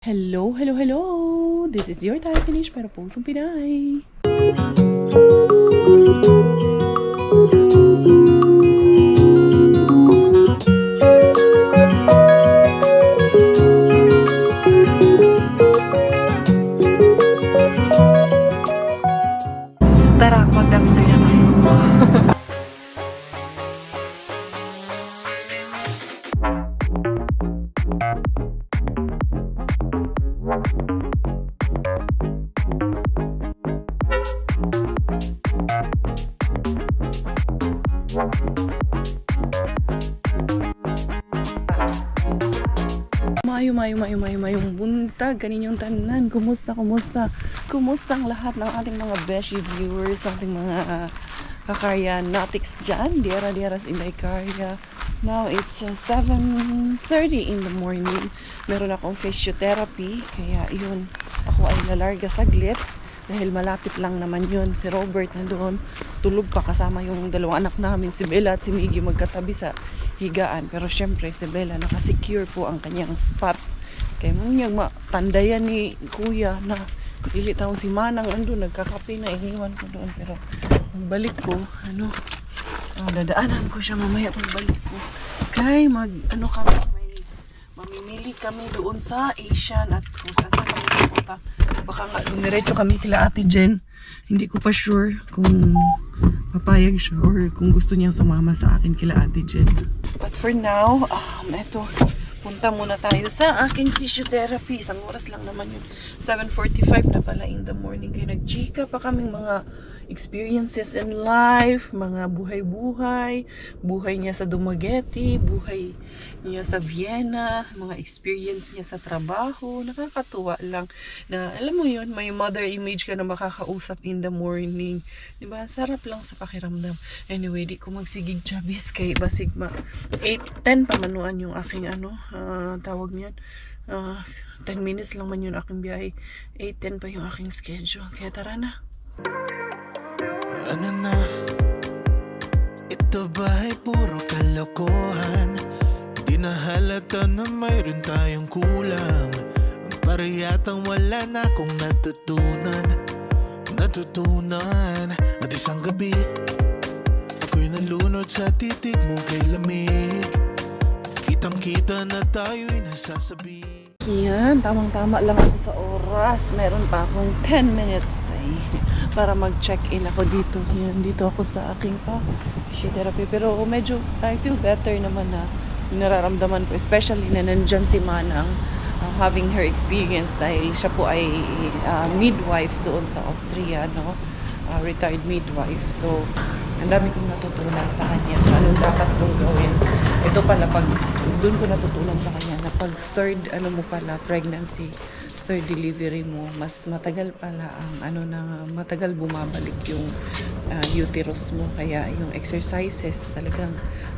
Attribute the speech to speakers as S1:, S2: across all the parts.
S1: Hello, hello, hello! This is your Thai Finish para Pusong Pinay. Tara, mag-dumpster na tayo. Mayong buntag kaninyong tanan. Kumusta ang lahat ng ating mga beshi viewers, ating mga kakarya natics dyan, diaras inday karya. Now it's 7:30 in the morning. Meron akong physiotherapy, kaya yun, ako ay lalarga saglit dahil malapit lang naman yun. Si Robert na doon, tulog pa kasama yung dalawang anak namin, si Bella at si Miggy, magkatabi sa higaan. Pero syempre si Bella nakasecure po ang kanyang spot. Kaya mo niyang matandayan ni kuya na dili taong si Manang andun, nagkakape na, iniwan ko doon. Pero pagbalik ko, dadaanan ko siya mamaya pagbalik ko. Kaya kami, may mamimili kami doon sa Asian at kung saan kami pupunta. Baka nga dumiretso kami kila Ate Jen. Hindi ko pa sure kung papayag siya or kung gusto niyang sumama sa akin kila Ate Jen. But for now, eto, punta muna tayo sa aking physiotherapy. Isang oras lang naman yun. 7:45 na pala in the morning. Kaya nag-chika pa kaming mga experiences in life, mga buhay-buhay, buhay niya sa Dumaguete, buhay niya sa Vienna, mga experience niya sa trabaho. Nakakatuwa lang na, alam mo yun, may mother image ka na makakausap in the morning. Diba? Sarap lang sa pakiramdam. Anyway, di ko magsigig chabis kay Basigma. 8:10 pamanuan yung aking tawag niyan. 10 minutes lang man yun aking biyahe. 8:10 pa yung aking schedule. Kaya tara na.
S2: Ano na? Ito ba ay puro kalokohan? Di na halata na mayroon tayong kulang. Para yatang wala na akong natutunan. At isang gabi ako'y nalunod sa titig mo kay lamig. Kitang kita na tayo'y nasasabi.
S1: Yan, tamang-tama lang ako sa oras. Meron pa akong 10 minutes para mag-check-in ako dito. Yan, dito ako sa aking physiotherapy. Pero medyo, I feel better naman na nararamdaman ko. Especially na nandyan si Manang having her experience dahil siya po ay midwife doon sa Austria, no? Retired midwife. So, ang dami kong natutunan sa kanya. Anong dapat kong gawin. Ito pala, pag doon ko natutunan sa kanya na pag third, pregnancy, third delivery mo, mas matagal pala matagal bumabalik yung uterus mo. Kaya yung exercises, talagang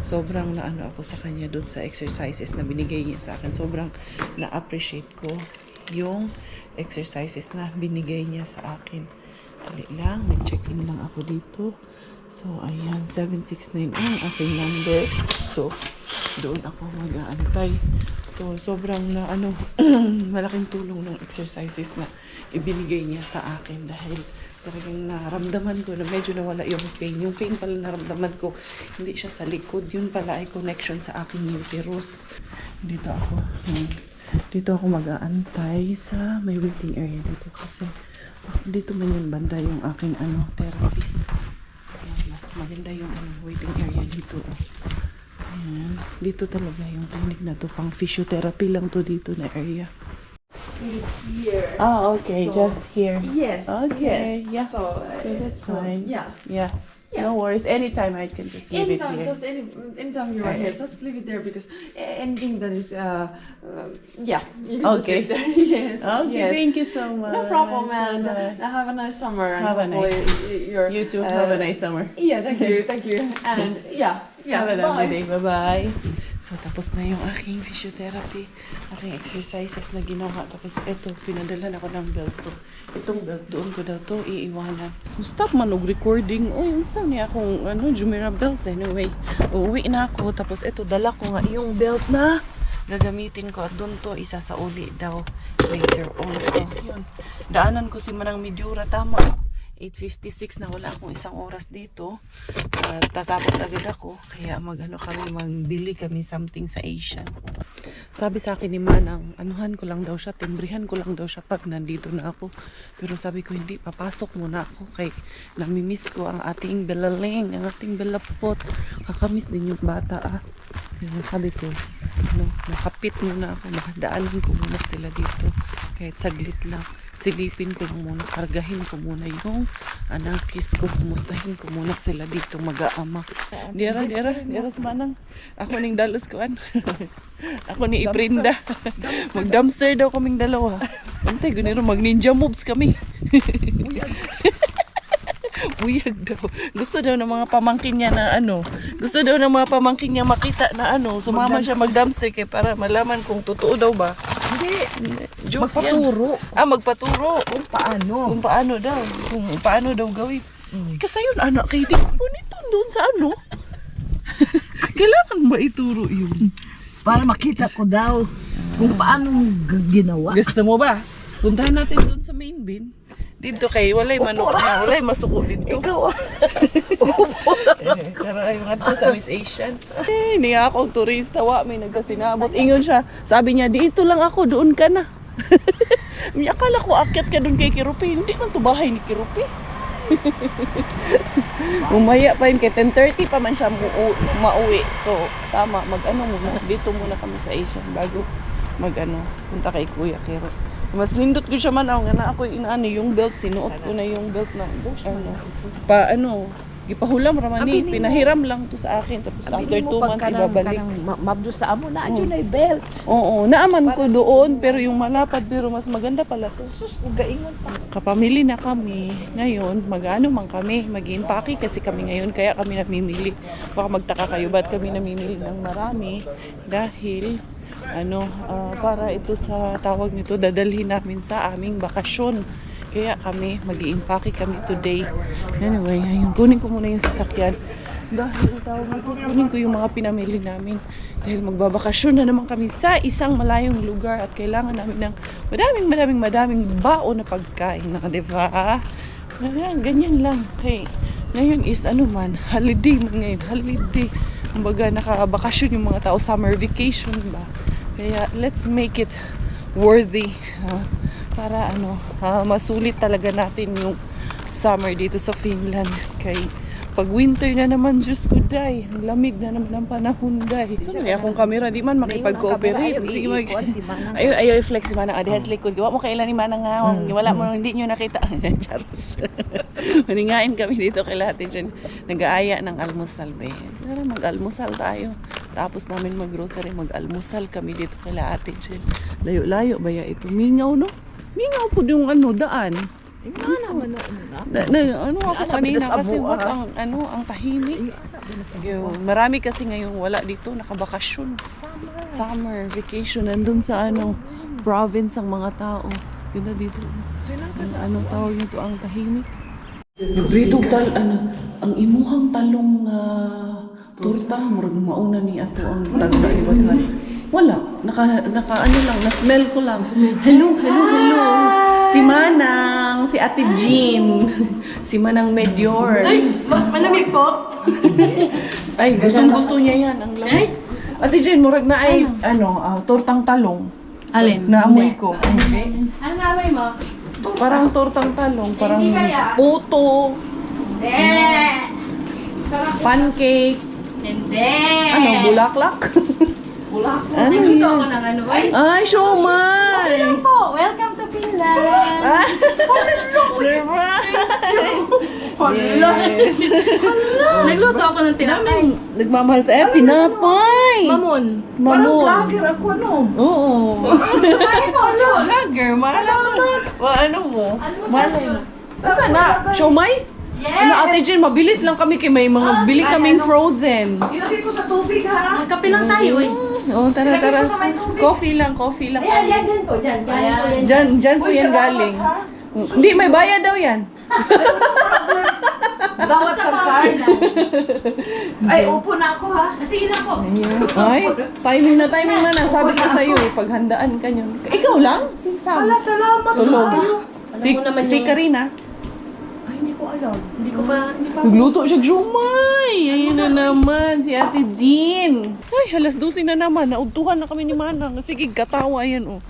S1: sobrang ako sa kanya doon sa exercises na binigay niya sa akin. Sobrang na-appreciate ko yung exercises na binigay niya sa akin. Dali lang, nag-check-in lang ako dito. So, ayan, 769 ang aking number. So, doon ako mag-aantay. So, sobrang malaking tulong ng exercises na ibinigay niya sa akin dahil talagang naramdaman ko na medyo nawala yung pain. Yung pain pala naramdaman ko, hindi siya sa likod. Yun pala ay connection sa aking uterus. Dito ako mag-aantay sa may waiting area dito kasi dito man yung banda yung aking therapist. Ayan, mas maganda yung waiting area dito. Ayan, dito talaga yung clinic na to, pang physiotherapy lang to dito na area.
S3: Here.
S1: Okay, so, just here.
S3: Yes.
S1: Okay,
S3: yes.
S1: yeah. So that's fine.
S3: Yeah.
S1: No worries. Anytime I can just leave it here.
S3: Just anytime you are here, just leave it there because anything that is you can just leave it there. Yes.
S1: Okay,
S3: yes.
S1: thank you so much.
S3: No problem, and have a nice summer.
S1: Have a nice. You too. Have a nice summer.
S3: Yeah, thank you. And
S1: have a lovely day.
S3: bye.
S1: Bye-bye. So, tapos na yung aking physiotherapy, aking exercises na ginawa. Tapos, eto, pinadalan ako ng belt ko. Itong belt, doon ko daw to iiwanan. Stop man og recording. Yung saan niya akong, Jumeirah belts. Anyway, uuwi na ako. Tapos, eto, dala ko nga yung belt na gagamitin ko at doon to isa sa uli daw later on. So, yun. Daanan ko si Manang Midyura, tama. 8:56 na, wala akong isang oras dito. Tatapos agad ako. Kaya magbili kami something sa Asian. Sabi sa akin ni Manang, anuhan ko lang daw siya, timbrihan ko lang daw siya pag nandito na ako. Pero sabi ko, hindi, papasok muna ako. Kay namimiss ko ang ating belaling, ang ating belapot. Kakamiss din yung bata Kaya sabi ko, nakapit muna ako, makadaanan ko muna sila dito. Kahit saglit lang. Silipin ko lang muna, kargahin ko muna yung anakis ko, kumustahin ko muna sila dito mag-aama. Dira sa Manang. Ako ning dalos ko Ako ni Ibrinda. Mag-dumpster daw kaming dalawa. Antay, ganito mag-ninja moves kami. Buyag daw. Gusto daw ng mga pamangkin niya na gusto daw ng mga pamangkin niya makita na sumama siya mag-dumpster kay para malaman kung totoo daw ba.
S4: Hindi.
S1: Joke
S4: Magpaturo.
S1: yan. Magpaturo.
S4: Kung paano.
S1: Kung paano daw. Kung paano daw gawin. Kasi yun, anak, kayo di ko nito doon sa Kailangan ba ituro yun?
S4: Para makita ko daw kung paano mo ginawa.
S1: Gusto mo ba? Puntahan natin doon sa main bin. Dito kay walay manok na, walay masuko dito.
S4: Ikaw
S1: Tara yung ato sa Miss Asian. Niya akong turista, may nagkasinabot. Ingon siya, sabi niya, dito lang ako, doon ka na. Akala ko akyat ka doon kay Kirupi. Hindi man to bahay ni Kirupi. Umaya pa yun, kay 10:30 pa man siya mauwi. So, tama, muna. Dito muna kami sa Asian bago punta kay Kuya Kiro. Mas nindot ko siya man nga ako yung belt, sinuot ko na yung belt na ipahulam ramani, pinahiram lang to sa akin tapos after 2 months ibabalik.
S4: Mabdo sa amo na adyo na belt.
S1: Oo, naaman ko doon pero yung malapad pero mas maganda pala to.
S4: Sus, ugaingon pa.
S1: Kapamili na kami. Ngayon, man kami, mag-impake kasi kami ngayon kaya kami namimili. Baka magtaka kayo ba't kami namimili ng marami dahil para ito sa tawag nito dadalhin namin sa aming bakasyon. Kaya kami mag-i-impake kami today. Anyway, ayun, kunin ko muna yung sasakyan. Dahil tawag nito, kunin ko yung mga pinamili namin. Dahil magbabakasyon na naman kami sa isang malayong lugar at kailangan namin ng madaming baon na pagkain na, di ba? Ganyan lang. Okay. Ngayon is holiday man ngayon. Holiday. Kumbaga nakabakasyon yung mga tao, summer vacation ba? Kaya let's make it worthy para masulit talaga natin yung summer dito sa Finland. Kay pag winter na naman, Diyos ko day, ang lamig na naman ang panahon day. Saan akong camera, di man makipag-cooperate. Sige ayaw i-flex si Manang. Adihas likod. Gawa mo kailan ni Manang nga. Wala mo, hindi nyo nakita. Charos. Maningain kami dito kay lahat dyan. Nag-aaya ng almusal ba yan? Tara, mag-almusal tayo. Tapos namin mag-grocery, mag-almusal kami dito kay lahat dyan. Layo-layo ba ya ito? Mingaw, no? Mingaw po yung daan. Ako kanina kasi ang tahimik. Marami kasi ngayong wala dito, nakabakasyon. Summer vacation nandun sa province ang mga tao. Yun na dito. Tawag nito ang tahimik. Nagritog ang imuhang talong torta, murag mauna ni ato ang tagdaibathan. Wala, naka lang, na-smell ko lang. Hello. Si Manang, si Ate Jean, si Manang Medyors.
S4: Ay, malamig po.
S1: Ay, gustong-gusto niya yan. Ang lamig. Ate Jean, murag na ay, tortang talong.
S4: Alin?
S1: Naamoy ko.
S4: Ano amoy mo?
S1: Parang tortang talong, parang puto, pancake, bulaklak.
S4: Bulaklak. Nagluto ako ng
S1: Ay, siomay!
S4: po, welcome to Finland.
S1: Yes.
S4: Nagluto ako ng tinapay.
S1: Nagmamahal sa tinapay.
S4: Mamon. Parang vlogger ako,
S1: Oo.
S4: Ito,
S1: Vlogger, mahal mo? Malay mo. Saan na? Siomay?
S4: Yes.
S1: Ate Jean, mabilis lang kami kay may mga bili kaming frozen.
S4: Ilagay ko sa tubig, ha? Kape lang tayo, eh.
S1: Oo, tara.
S4: Ilagay ko sa may tubig.
S1: Coffee lang.
S4: Ayan, dyan po, dyan.
S1: Dyan po yan galing. Hindi, may bayad daw yan.
S4: Bawat pagkain. Ay, upo na ako ha. Sige na po.
S1: Ay, timing na sabi ko sa'yo eh, paghandaan ka yun. Ikaw lang? Si Sam.
S4: Wala, salamat.
S1: Tulog.
S4: Alam mo naman
S1: Si Karina.
S4: Ay, hindi ko alam. Hindi pa.
S1: Nagluto siya jumay. Ayun na naman, si Ate Jean. Ay, alas 12 na naman. Naugtuhan na kami ni Manang. Sige, katawa yan oh.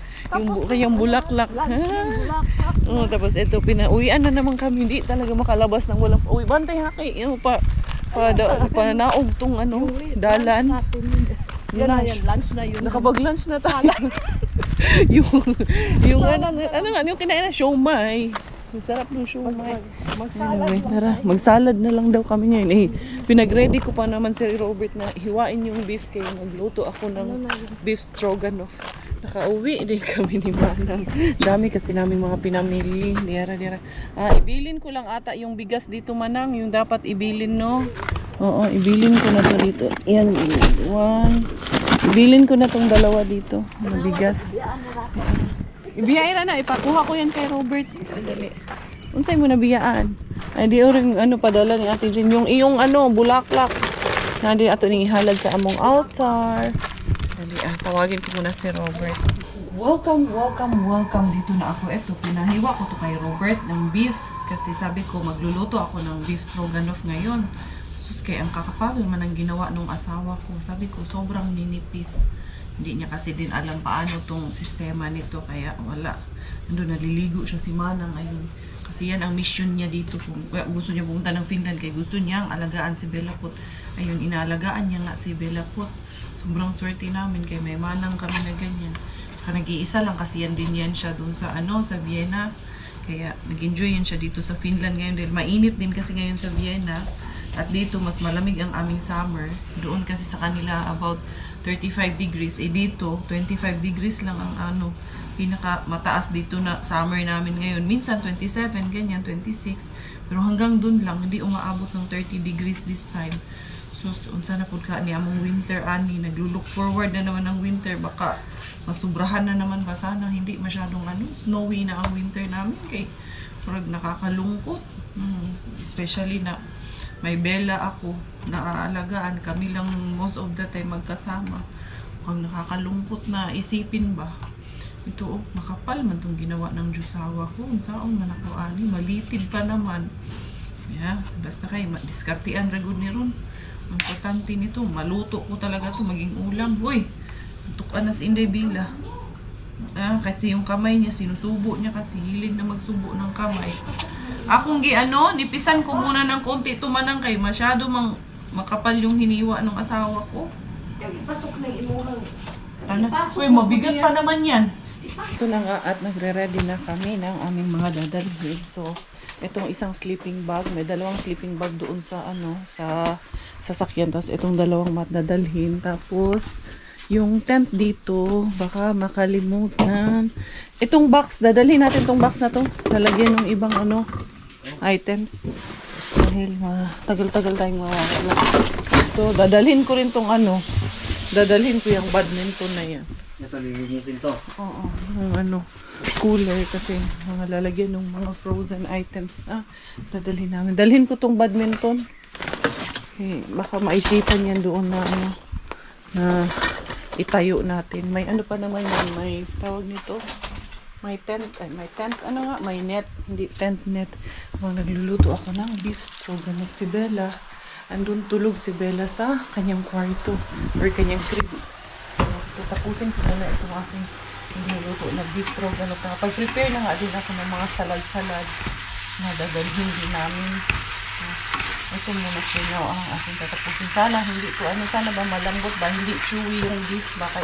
S1: Yung bulaklak. Oh, tapos ito, pinauwian na naman kami. Hindi talaga makalabas ng walang uwi. Bantay haki. Naog tong dalan.
S4: Yan na yan, lunch na yun.
S1: Nakapag-lunch na tayo. yung yung kinain na siomay. Masarap ng siomay. Anyway, tara, magsalad na lang daw kami ngayon. Eh, pinag-ready ko pa naman si Robert na hiwain yung beef kaya magluto ako ng beef stroganoff. Nakauwi din kami ni Manang. Dami kasi namin mga pinamili. Dira. Ibilin ko lang ata yung bigas dito, Manang. Yung dapat ibilin, no? Oo, ibilin ko na to dito. Yan, 1. Ibilin ko na tong dalawa dito. Na bigas. Ibiyain na, ipakuha ko yan kay Robert. Dali. Unsay mo nabiyaan? Ay, di rin padala ni Ate Jean. Yung iyong bulaklak. Na di ato ning ihalad sa among altar. Dali, tawagin ko muna si Robert. Welcome dito na ako. Ito, pinahiwa ko to kay Robert ng beef. Kasi sabi ko, magluluto ako ng beef stroganoff ngayon. Sus, kaya ang kakapal man ang ginawa ng asawa ko. Sabi ko, sobrang ninipis. Hindi niya kasi din alam paano tong sistema nito. Kaya wala. Naliligo siya si Manang ayun. Kasi yan ang mission niya dito. Kung gusto niya pumunta ng Finland, kaya gusto niya ang alagaan si Bellaput. Ayun, inaalagaan niya nga si Bellaput. Sobrang swerte namin kay may Manang kami na ganyan. Nag-iisa lang kasi yan din yan siya dun sa sa Vienna. Kaya nag-enjoy yan siya dito sa Finland ngayon dahil mainit din kasi ngayon sa Vienna. At dito mas malamig ang aming summer. Doon kasi sa kanila about 35 degrees. Dito 25 degrees lang ang pinaka mataas dito na summer namin ngayon. Minsan 27, ganyan 26. Pero hanggang dun lang, hindi umaabot ng 30 degrees this time. So, unsa na pud ka ni among winter ani, naglo-look forward na naman ang winter, baka masubrahan na naman ba sana hindi masyadong snowy na ang winter namin kay purag nakakalungkot. Especially na may Bella ako, naaalagaan kami lang most of the time magkasama. Mukhang nakakalungkot na isipin ba. Ito nakapal man tong ginawa ng Diyosawa ko. Unsaon man ako ani, malitid pa naman. Yeah, basta kay diskartean ra gud ni ron. Ang importante nito, maluto ko talaga to maging ulam. Hoy, tukan na si Inday Bila. Kasi yung kamay niya, sinusubo niya kasi hilig na magsubo ng kamay. Akong nipisan ko muna ng konti tumanang kay masyado makapal yung hiniwa ng asawa ko.
S4: Ipasok na imuhang.
S1: Uy, mabigat pa naman yan. Ito na nga at nagre-ready na kami ng aming mga dadalhin. So, itong isang sleeping bag, may dalawang sleeping bag doon sa sa sasakyan. Tapos itong dalawang mat dadalhin. Tapos yung tent dito, baka makalimutan. Itong box, dadalhin natin itong box na to. Lalagyan ng ibang items. Dahil tagal-tagal tayong mawawala. So, dadalhin ko rin itong dadalhin ko yung badminton na yan.
S5: Ito, lilinisin to.
S1: Oo, yung cooler kasi mga lalagyan ng mga frozen items na dadalhin namin. Dalhin ko tong badminton. Okay, baka maisipan yan doon na itayo natin. May pa naman yan, may tawag nito. May tent, may net, hindi tent net. Nagluluto ako ng beef stroganoff. Si Bella, andun tulog si Bella sa kanyang kwarto or kanyang crib. Tapusin ko na itong aking niluluto na beef stroganoff. Pag-prepare na nga din ako ng mga salad-salad na dadalhin din namin. So, ito muna sila ang aking tatapusin. Sana hindi ko, sana ba malambot ba? Hindi chewy yung beef. Baka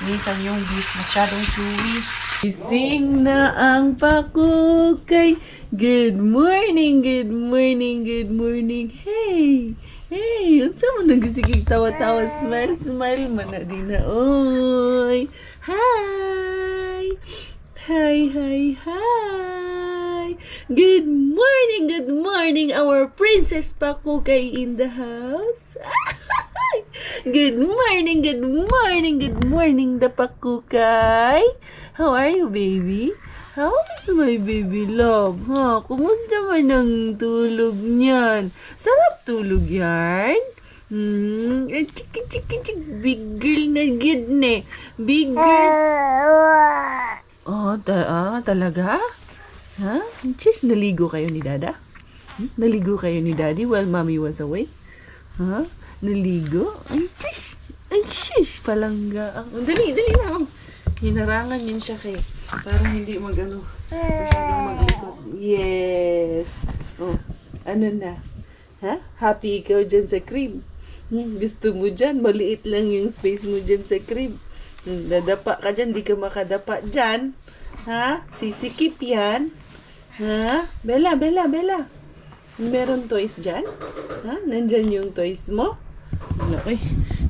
S1: minsan yung beef masyadong chewy. Gising na ang pakukay. Good morning, good morning, good morning. Hey! Hey! Unsa mo nagisigig tawa-tawa? Smile, smile man na din na. Oy! Hi! Hi, hi, hi! Good morning, our Princess Pakukay in the house. Good morning, the Pakukay. How are you, baby? How's my baby love? Ha? Kumusta man ang tulog niyan? Sarap tulog yan? Chiki. Big girl na gid ne. Big girl. Oh, talaga? Ha? Just naligo kayo ni Dada? Naligo kayo ni Daddy while Mommy was away? Ha? Naligo? Ay, shish, palangga. Dali na. Hinarangan yun siya kay para hindi masyadong maglikot. Yes. Oh, ano na? Ha? Happy ikaw dyan sa crib? Gusto mo dyan? Maliit lang yung space mo dyan sa crib. Dadapa ka dyan, di ka makadapa dyan. Ha? Sisikip yan. Ha? Bella. Meron toys dyan? Ha? Nandyan yung toys mo? Okay.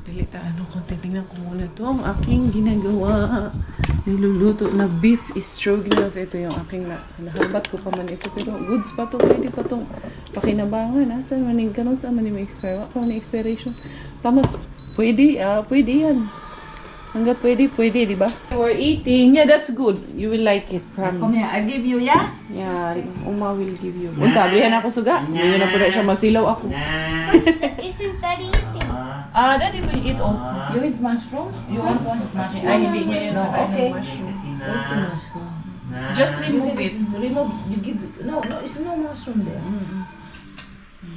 S1: Dalitaan ko. Tingnan ko muna to. Ang aking ginagawa. Niluluto na beef stroganoff. Ito yung aking naharbat ko pa man ito. Pero goods pa to. Pwede pa tong pakinabangan. Ha? Saan maning kanon? Saan maning may expire? Kung may expiration. Tamas. Pwede yan. Hanggat pwede, di ba? We're eating. Yeah, that's good. You will like it.
S4: Come
S1: Promise.
S4: here, I give you, yeah?
S1: Yeah, Uma will give you. Unsabrihan ako suga. Ngayon na po na siya masilaw ako.
S5: Isn't Daddy eating?
S1: Daddy will eat also.
S4: You eat mushroom? You want one mushroom?
S1: Ay, hindi niya yun.
S4: No, okay.
S1: Mushroom.
S4: Where's the mushroom?
S1: Just remove it.
S4: Remove, you give, no, it's no mushroom there.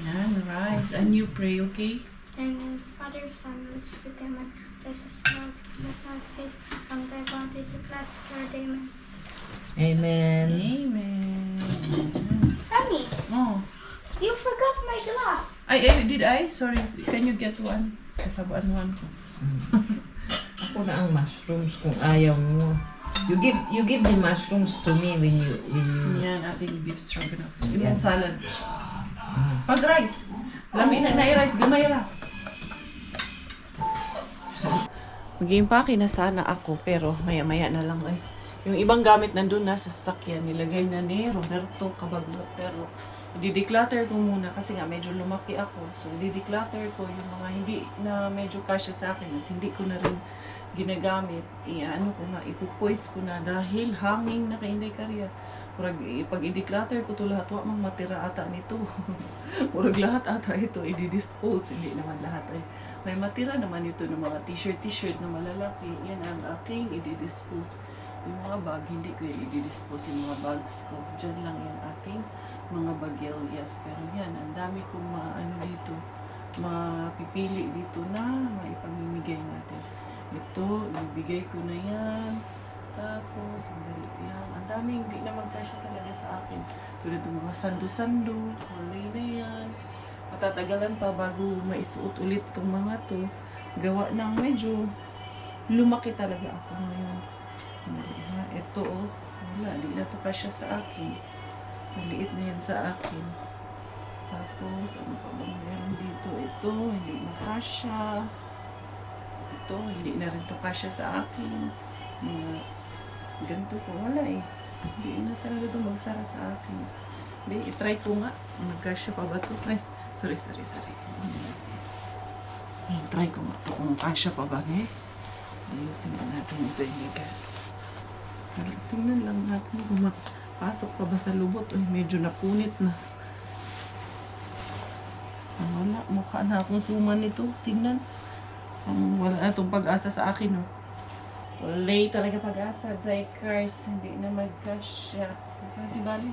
S1: Yan, rice. And you pray, okay?
S5: And Father, Son, Holy Spirit, Amen. Bless us now, keep us safe, from thy bounty to class, Lord, Amen.
S4: Amen.
S1: Amen.
S5: Mommy,
S1: Oh.
S5: you forgot my glass.
S1: Did I? Sorry. Can you get one? Kasabaan one ko.
S4: Ako na ang mushrooms kung ayaw mo. You give the mushrooms to me when you
S1: Yan, ating beef stroganoff. Yung salad. Pag rice. Lami na i-rice. Gamay ra. Mag-impake na sana ako, pero maya-maya na lang eh. Yung ibang gamit nandun na sa sasakyan, nilagay na ni Roberto Cabaglot. Pero, i-declutter ko muna kasi nga medyo lumaki ako. So, i-declutter ko yung mga hindi na medyo kasya sa akin at hindi ko na rin ginagamit. Ipupoise ko na dahil hanging na kay Inday Karya. Pag i-declutter ko to lahat, wak mang matira ata nito. Murag lahat ata ito, i-dispose. Hindi naman lahat ay. May matira naman ito ng mga t-shirt na malalaki. Yan ang aking i-dispose. Yung mga bag, hindi ko i-dispose yung mga bags ko. Diyan lang yung aking mga bagyelias. Pero yan, ang dami kong dito, mapipili dito na maipamimigay natin. Ito, ibigay ko na yan. Tapos, sandali lang. Ang daming hindi na magkasya talaga sa akin. Tulad ng mga sando-sando, kulay na yan. Matatagalan pa bago maisuot ulit itong mga to. Gawa ng medyo lumaki talaga ako ngayon. Ito wala, di na to kasya sa akin. Maliit na yan sa akin. Tapos, ano pa ba meron dito? Ito, hindi na kasya. Ito, hindi na rin to kasya sa akin. Ganito ko, wala eh. Hindi na talaga ito magsara sa akin. I-try ko nga. Magkasya pa ba ito? Ay, sorry. Try ko nga ito kung kasya pa ba eh. Ayusin na natin ito yung guys. Tingnan lang natin kung makapasok pa ba sa lubot. Uy, medyo napunit na. Wala, mukha na akong suman nito. Tingnan. Wala na itong pag-asa sa akin, oh. Wala talaga pag-asa. Cars, hindi na magkasya. Kasi di bali.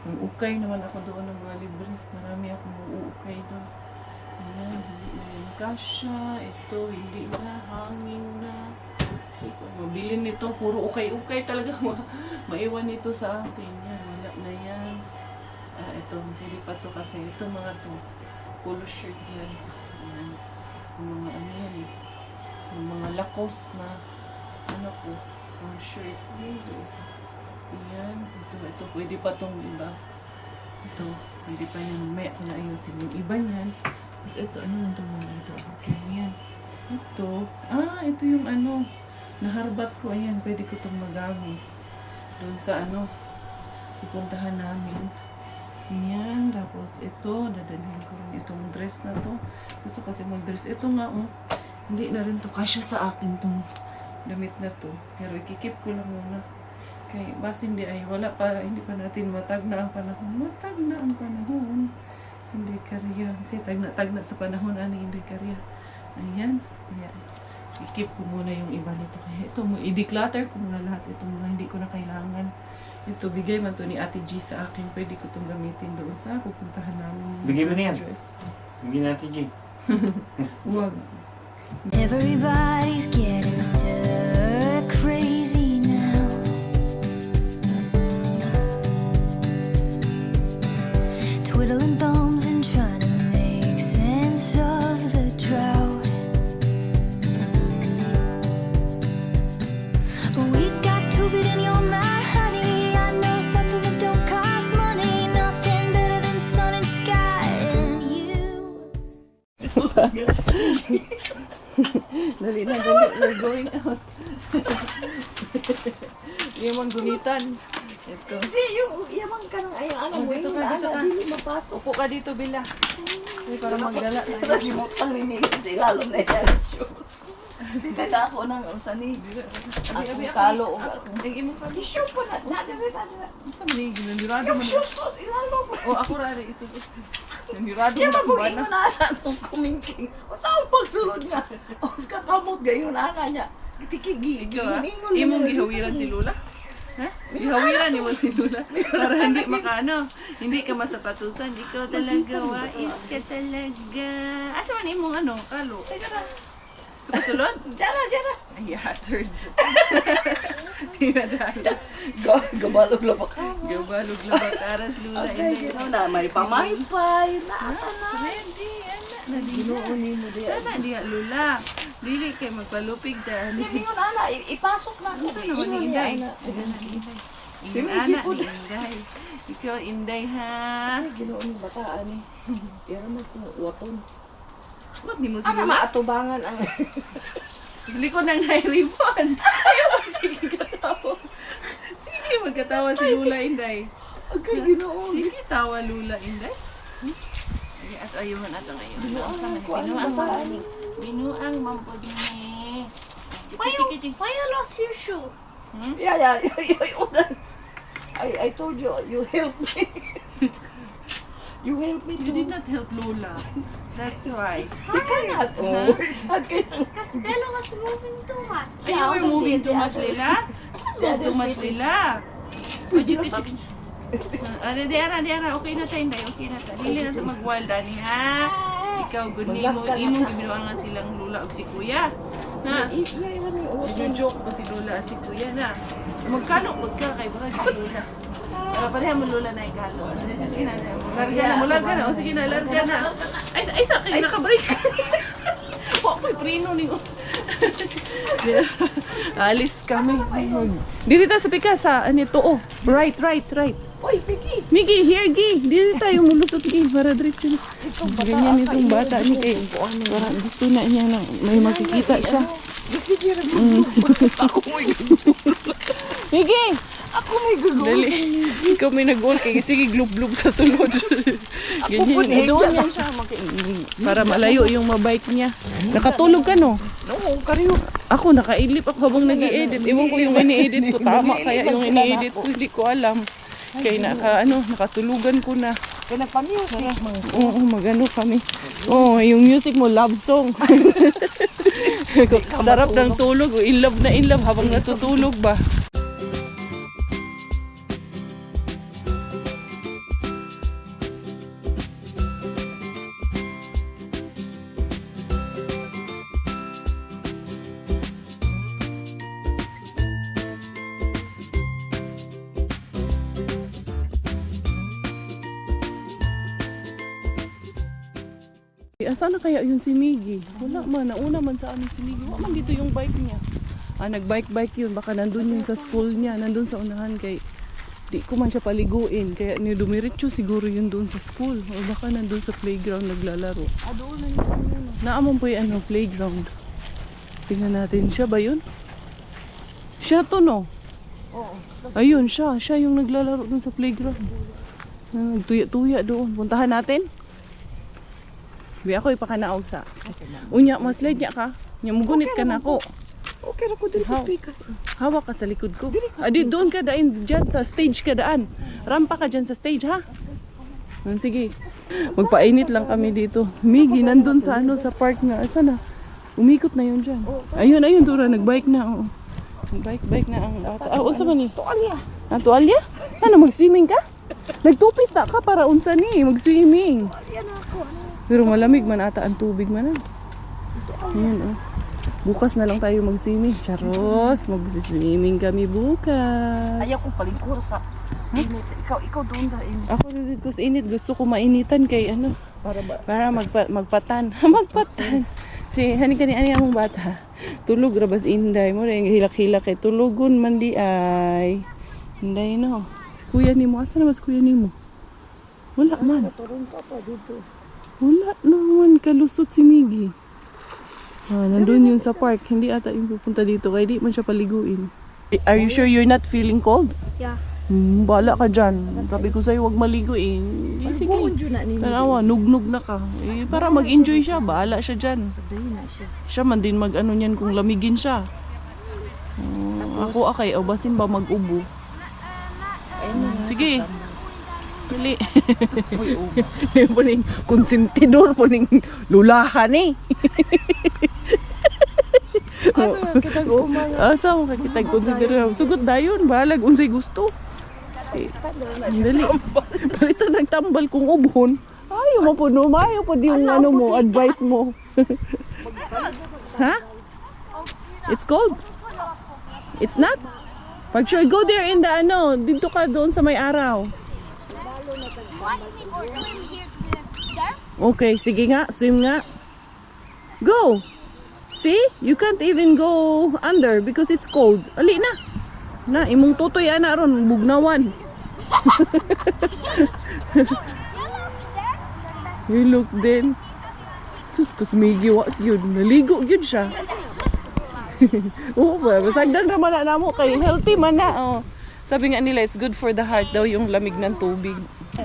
S1: Ukay naman ako doon ng mga libre. Marami akong uukay doon. Ayan, hindi na yung kasya. Ito, hindi na. Hangin na. So, mabilin nito. Puro ukay-ukay talaga. Maiwan ito sa akin. Yan, wala na yan. Ito, hindi pa to kasi. Ito mga to. Polo shirt yan. Ayan. Yung mga yan eh. Yung mga lakos na mga shirt. Ayan. Ito. Pwede pa tong iba. Ito. Hindi pa yan. May ayusin yung iba niyan. Tapos ito. Ano lang itong mga ito? Okay. Ayan. Ito. Ito yung naharbat ko. Ayan. Pwede ko itong magamit. Doon sa pupuntahan namin. Ayan. Tapos ito. Dadalhin ko rin itong dress na to. Gusto kasi mag-dress. Ito nga Hindi na rin to kasya sa akin tong damit na to. Pero ikikip ko lang muna. Kay basin di ay wala pa, hindi pa natin matagna ang panahon. Matagna ang panahon. Hindi karya. Kasi tagna sa panahon ani hindi karya. Ayan. Ayan. I-keep ko muna yung iba nito. Kaya ito, i-declutter ko muna lahat. Ito mga hindi ko na kailangan. Ito, bigay man to ni Ate G sa akin. Pwede ko itong gamitin doon sa pupuntahan namin.
S6: Bigay mo na yan.
S1: Dress.
S6: Bigyan natin, G.
S1: Huwag.
S7: Everybody's getting stir crazy now. Twiddling thumbs and trying to make sense of the drought. We got to fit in your mind, honey. I know something that don't cost money. Nothing better than sun and sky and you.
S1: Dali na, dali. We're going out. Yung gunitan. Ito.
S8: Hindi, yung yamang ka ng ayaw, ano mo
S1: Dito
S8: yung
S1: ka, dito ka.
S8: hindi mapasok.
S1: Upo ka dito, Bila. Ay, para magdala.
S8: Nagimutang ni Miguel kasi lalo na yung shoes. Bigay ka ako ng usani. Ako kalo o ako.
S1: Ang imo ka.
S8: Issue pa na. Nada.
S1: Sa mani, ginandirado
S8: Yung
S1: man.
S8: shoes to, ilalo mo.
S1: O, ako rari, isip. Nandirado
S8: Diyan
S1: mo
S8: mo
S1: ako ba
S8: inyo
S1: na?
S8: na sa itong kumingking. O saan pagsulod nga? O kakamot gayon na niya. Itikigi.
S1: Ikaw ah, imong gihawiran si Lula? Ha? Gihawiran ni mo si Lula? Para hindi makaano, hindi ka masapatusan. Ikaw talaga, wais ka talaga. Asa man imong ano, kalo? Kapasulod?
S8: Diyan na.
S1: Ay, haters. Tinadala.
S8: Gabalog-labak.
S1: Gabalog labak aras Lula.
S8: Okay, ginaw na. May pamaypay. Naata na.
S1: Ready, anak.
S8: Ginuunin mo diyan.
S1: Sana diya Lula. Dili kay magpalupig ta.
S8: Hindi yun, ana. Ipasok na.
S1: Ano naman ni Inday? Ayan na ni Inday.
S8: Si
S1: Ingan
S8: Miggy
S1: anak
S8: po.
S1: ni Inday. Ikaw Inday ha.
S8: Ginuunin bataan eh. Pero mo kung waton.
S1: Ba't di mo si
S8: Ana
S1: Lula?
S8: maatubangan ang...
S1: Sa likod ng nairibon. Ayaw mo sige katawa. Sige magkatawa si Lula Inday.
S8: Agay ginoon.
S1: Sige tawa Lula Inday. Ay, at ayuhan ato ngayon. Ang sama ni Binuang. Binuang mampod ni.
S5: Why you lost your shoe?
S8: Yeah. I told you, you help me. You help me
S1: You
S8: too.
S1: did not help Lula. That's why.
S8: You cannot. Oh, sad ka lang.
S5: Because Bella was moving too much.
S1: Ay, you were moving too much, Lila? Move too much, Lila. Ano, Diara, okay na tayo, Day. Okay na tayo. Dili na tayo mag-wild, Dani, ha? Ikaw, good ni mo. Imong gibinuangan silang Lula o si Kuya. Na? Joke ba si Lula at si Kuya na? Magkano ka kay baka si Lula? Pareha mo Lula na ikalo. Sige na, larga na. O sige na, larga na. Ay, sa akin, naka-break. Ako'y prino ni ko. Alis kami. Dito tayo sa Picasa. Ano ito? Oh, right.
S8: Oy, Piggy.
S1: Migi, here, Gi. Dito tayo mulusot, Gi. Para diretso na. Ganyan itong bata ni kay. Parang gusto na niya na may makikita siya.
S8: Sige na Ako may
S1: Migi!
S8: Ako may gagawin.
S1: Dali. Ikaw may nag-goal kay sige glub-glub sa sulod. Ganyan. Doon yan siya. Para malayo yung mabike niya. Nakatulog ka, no?
S8: No, kariyo.
S1: Ako, nakailip ako habang nag-i-edit. Ewan ko yung ini-edit ko. Tama kaya yung ini-edit ko. Hindi ko alam. Kaya nakatulugan ko na.
S8: Kaya nagpa-music.
S1: Oo, magano kami. Oo, yung music mo, love song. Sarap ng tulog. In love habang natutulog ba. Asan na kaya yun si Miggy? Wala man, nauna man sa amin si Miggy. Wala man dito yung bike niya. Nag-bike yun. Baka nandun yun sa school niya. Nandun sa unahan kay di ko man siya paliguin. Kaya ni dumiretso siguro yun doon sa school. O baka nandun sa playground naglalaro.
S8: Doon na yun.
S1: Naamon po yung playground. Tingnan natin. Siya ba yun? Siya to, no?
S8: Oo.
S1: Ayun, siya. Siya yung naglalaro doon sa playground. Nagtuya-tuya doon. Puntahan natin. Bi ako ipakanaog sa. Unya, mas late niya ka. Nya mugunit ka na ako.
S3: Okay ra ko diri
S1: How?
S3: pikas.
S1: Hawak ka sa likod ko. Adi, doon ka daan dyan sa stage ka daan. Rampa ka dyan sa stage, ha? Sige. Magpainit lang kami dito. Migi, nandun sa ano, sa park na. Sana? Umikot na yun dyan. Ayun, Dura. Nagbike na. Oh. Nagbike na ang bata. Unsa man ni? Tuwalya. Tuwalya? Ano, mag-swimming ka? Nagtupis na ka para unsa ni? Mag-swimming. Pero malamig man ata ang tubig man. Ayan, oh. Bukas na lang tayo mag-swimming. Charos, mag-swimming kami bukas.
S8: Ayaw kong palingkur sa init. Ikaw doon dahil.
S1: Ako dito sa init, gusto ko mainitan kay ano. Para magpatan. Magpatan. Si hani among bata. Tulog rabas inday mo ring hilak-hilak kay tulugon man di ay. Inday no. Si kuya nimo, asa na mas kuya nimo? Wala man. Wala naman kalusot si Miggy. Nandun yun sa park. Hindi ata yung pupunta dito. Kaya di man siya paliguin. Are you sure you're not feeling cold?
S5: Yeah.
S1: Bala ka dyan. Sabi ko sa'yo, huwag maligo eh. Sige. Tanawa, nugnog na ka. Para mag-enjoy siya. Bahala siya dyan. Siya man din mag-ano niyan kung lamigin siya. Ako akay, basin ba mag-ubo? Sige. Dili. Puning konsentidor, puning lulahan eh. Asa mo kakitag konsentidor? Sugot dayon, balag unsay gusto. Dali. Palito nagtambal kung ubhon. Ayaw mo po no, ayaw po yung ano mo, advice mo. Ha? It's cold? It's not? Pag sure, go there in the ano, dito ka doon sa may araw. Okay, sige nga, swim nga. Go! See? You can't even go under because it's cold. Ali na. Na, imong tutoy ana ron, bugnawan. You look then. Sus, kusmigi wa yun. Naligo yun siya. Oo ba? Masagdan naman na mo kay healthy man na. Oh. Sabi nga nila, it's good for the heart daw yung lamig ng tubig.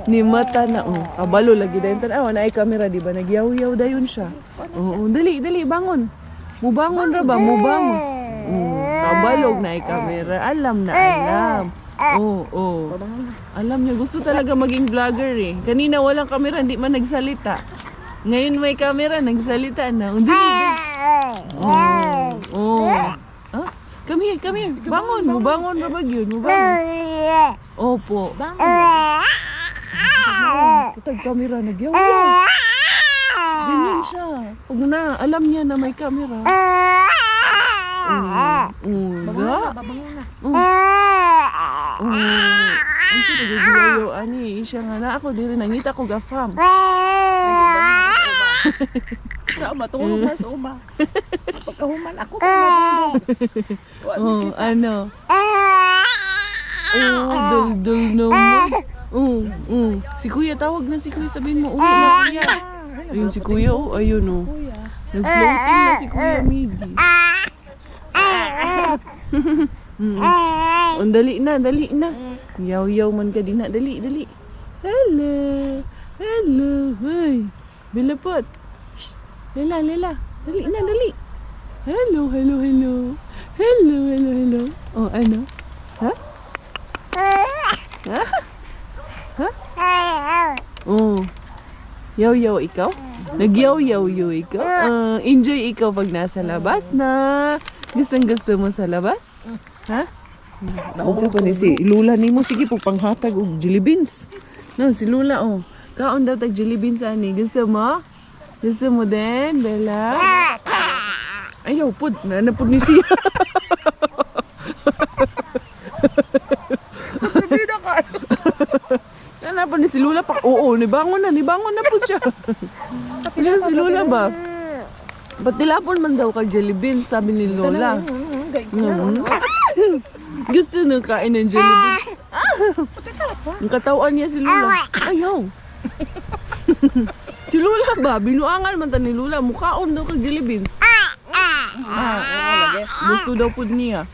S1: Ni mata na, kabalo lagi dahil tanawa na ay camera, di ba? Nagyaw-yaw dayon siya. Oo, dali, bangon. Mubangon ra ba? Mubangon. Kabalog na ay camera. Alam. Oo. Alam niya, gusto talaga maging vlogger eh. Kanina walang camera, hindi man nagsalita. Ngayon may camera, nagsalita na. Dali. Ah? Come here. Bangon. Mubangon ra ba yun? Mubangon. Opo. Katag camera, nagyaw-yaw. Ganyan siya. Pag na, alam niya na may camera.
S5: Babangon na.
S1: Ang sila nagyaw-yaw, ani. Siya nga na ako, diri nangita ko gafam.
S8: Sama, tulog na sa uma. Pagkahuman ako pa
S1: Ano? Dul naman. Si Kuya, tawag na si Kuya. Sabihin mo, uwi na Kuya. Ayun si Kuya, ayun nag-floating na si Kuya Miggy. Dali na. Yaw-yaw man ka din na. Dali. Hello. Hey. Bilapot. Lela. Dali na. Hello. Oh, ano? Ha? Oh. Yaw-yaw ikaw? Nagyaw-yaw ikaw? Enjoy ikaw pag nasa labas na. Gusto mo sa labas? Ha? Naunsa pa ni si Lula nimo, sige po panghatag og jelly beans. No, si Lula kaon daw tag jelly beans ani. Gusto mo? Gusto mo din, Bella? Ayaw pud, nanapod ni siya. Nanapod ni si Lula pa. Oo, nibangon na po siya. Yan si Lula ba? Ba't nilapon man daw kag jelly beans, sabi ni Lola. Gusto nang kain ng jelly beans. Ang katawan niya si Lula. Ayaw. Si Lula ba? Binuangan man ta ni Lula. Mukhaon daw kag jelly beans. Gusto daw po niya.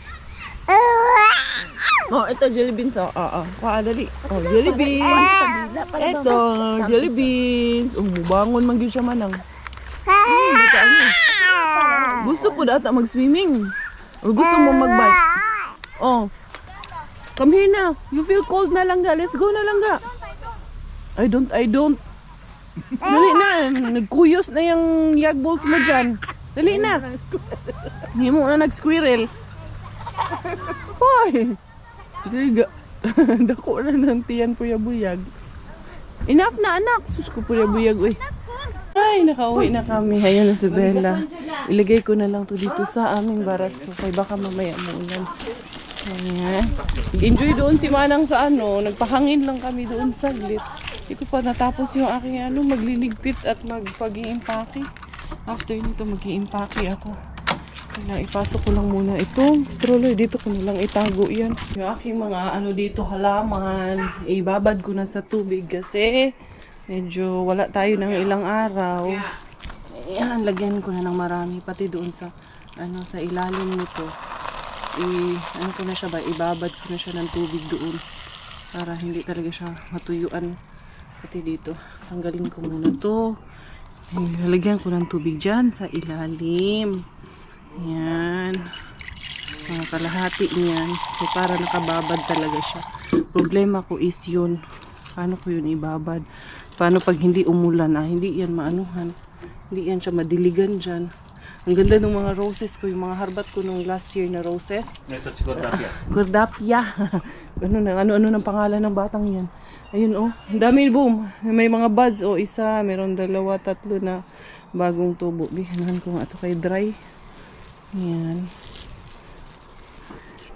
S1: Ito jelly beans. Dali. Jelly beans. Ito, jelly beans. Mubangon man gyud siya manang. Gusto po data mag-swimming. Or gusto mo mag-bike? Oh. Come here na. You feel cold na lang ga. Let's go na lang ga. I don't. Dali na. Nagkuyos na yung yag balls mo dyan. Dali na. Hindi mo na nag-squirrel. Hoy! Diga. Dako na ng tiyan puyabuyag. Enough na anak. Sus ko puyabuyag. Uy. Ay, nakauwi na kami. Ayun na si Bella. Ilagay ko na lang to dito sa aming baras ko. Kaya baka mamaya maulan. Ayan. Enjoy doon si Manang sa ano. Nagpahangin lang kami doon saglit. Hindi ko pa natapos yung aking ano, magliligpit at magpag-i-impake. After nito, mag-i-impake ako. Kaya ipasok ko lang muna itong stroller. Dito ko na lang itago yan. Yung aking mga ano dito halaman. Ibabad ko na sa tubig kasi medyo wala tayo ng ilang araw. Ayan, lagyan ko na ng marami. Pati doon sa ano sa ilalim nito. Ano ko na siya ba? Ibabad ko na siya ng tubig doon. Para hindi talaga siya matuyuan. Pati dito. Tanggalin ko muna to. Lalagyan ko ng tubig dyan sa ilalim. Ayan. Mga kalahati niyan. So para nakababad talaga siya. Problema ko is yun. Paano ko yun ibabad? Paano pag hindi umulan? Hindi yan maanuhan. Hindi yan siya madiligan dyan. Ang ganda ng mga roses ko. Yung mga harbat ko nung last year na roses.
S6: Ito si Cordapia.
S1: Cordapia. Ano ng pangalan ng batang yan. Ayun oh. Ang dami boom. May mga buds oh. Isa, meron 2, 3 na bagong tubo. Bihanahan ko nga ito kay dry. Yan.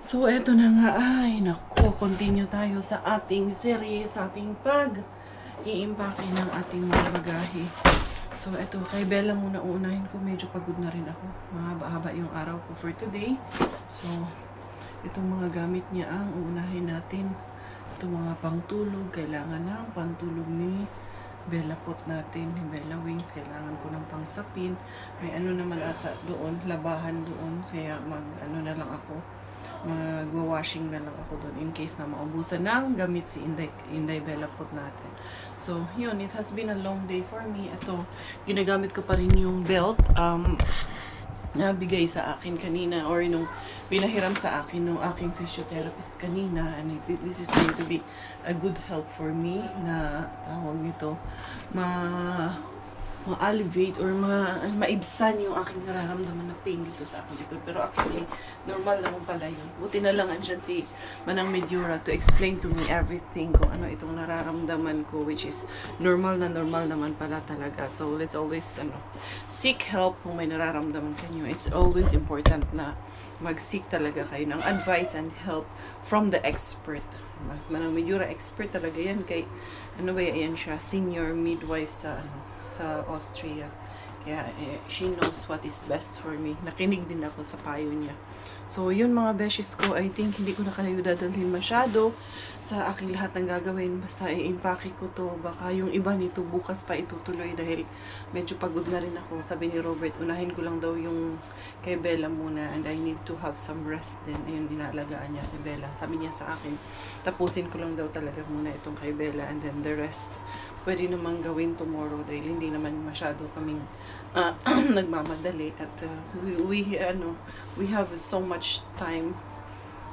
S1: So, eto na nga. Ay, naku. Continue tayo sa ating series, sa ating pag-iimpake ng ating mga bagahe. So, eto. Kay Bella muna uunahin ko. Medyo pagod na rin ako. Mahaba-haba yung araw ko for today. So, itong mga gamit niya ang uunahin natin. Itong mga pangtulog. Kailangan ng pangtulog ni Bella pot natin. Ni Bella Wings. Kailangan ko ng pangsapin. May ano naman ata doon. Labahan doon. Kaya ano na lang ako. Magwa-washing na lang ako doon in case na maubusan ng gamit si Inday Bella pot natin. So, yun. It has been a long day for me. Ito, ginagamit ko pa rin yung belt. Nabigay sa akin kanina or nung pinahiram sa akin nung aking physiotherapist kanina, and this is going to be a good help for me na tawag nito ma-alleviate or maibsan yung aking nararamdaman na pain dito sa aking likod. Pero actually, normal naman pala yun. Buti na lang andyan si Manang Medura to explain to me everything kung ano itong nararamdaman ko, which is normal naman pala talaga. So, let's always seek help kung may nararamdaman kanyo. It's always important na mag-seek talaga kayo ng advice and help from the expert. Manang Medura, expert talaga yan kay, ayan siya, senior midwife sa Austria. Kaya she knows what is best for me. Nakinig din ako sa payo niya. So, yun mga beshes ko. I think hindi ko na kayo dadalhin masyado sa aking lahat ng gagawin. Basta i-impake ko to. Baka yung iba nito bukas pa itutuloy dahil medyo pagod na rin ako. Sabi ni Robert, unahin ko lang daw yung kay Bella muna and I need to have some rest din. Ayun, inaalagaan niya si Bella. Sabi niya sa akin, tapusin ko lang daw talaga muna itong kay Bella and then the rest pwede naman gawin tomorrow dahil hindi naman masyado kaming nagmamadali at we have so much time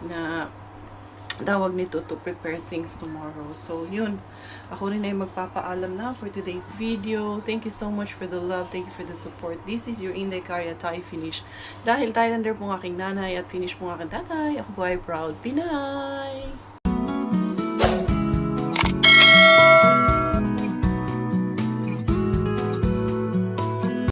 S1: na tawag nito to prepare things tomorrow. So yun, ako rin ay magpapaalam na for today's video. Thank you so much for the love, thank you for the support. This is your Inday Karya Thai finish. Dahil Thailander po ng aking nanay at finish po ng aking tatay, ako po ay proud Pinay!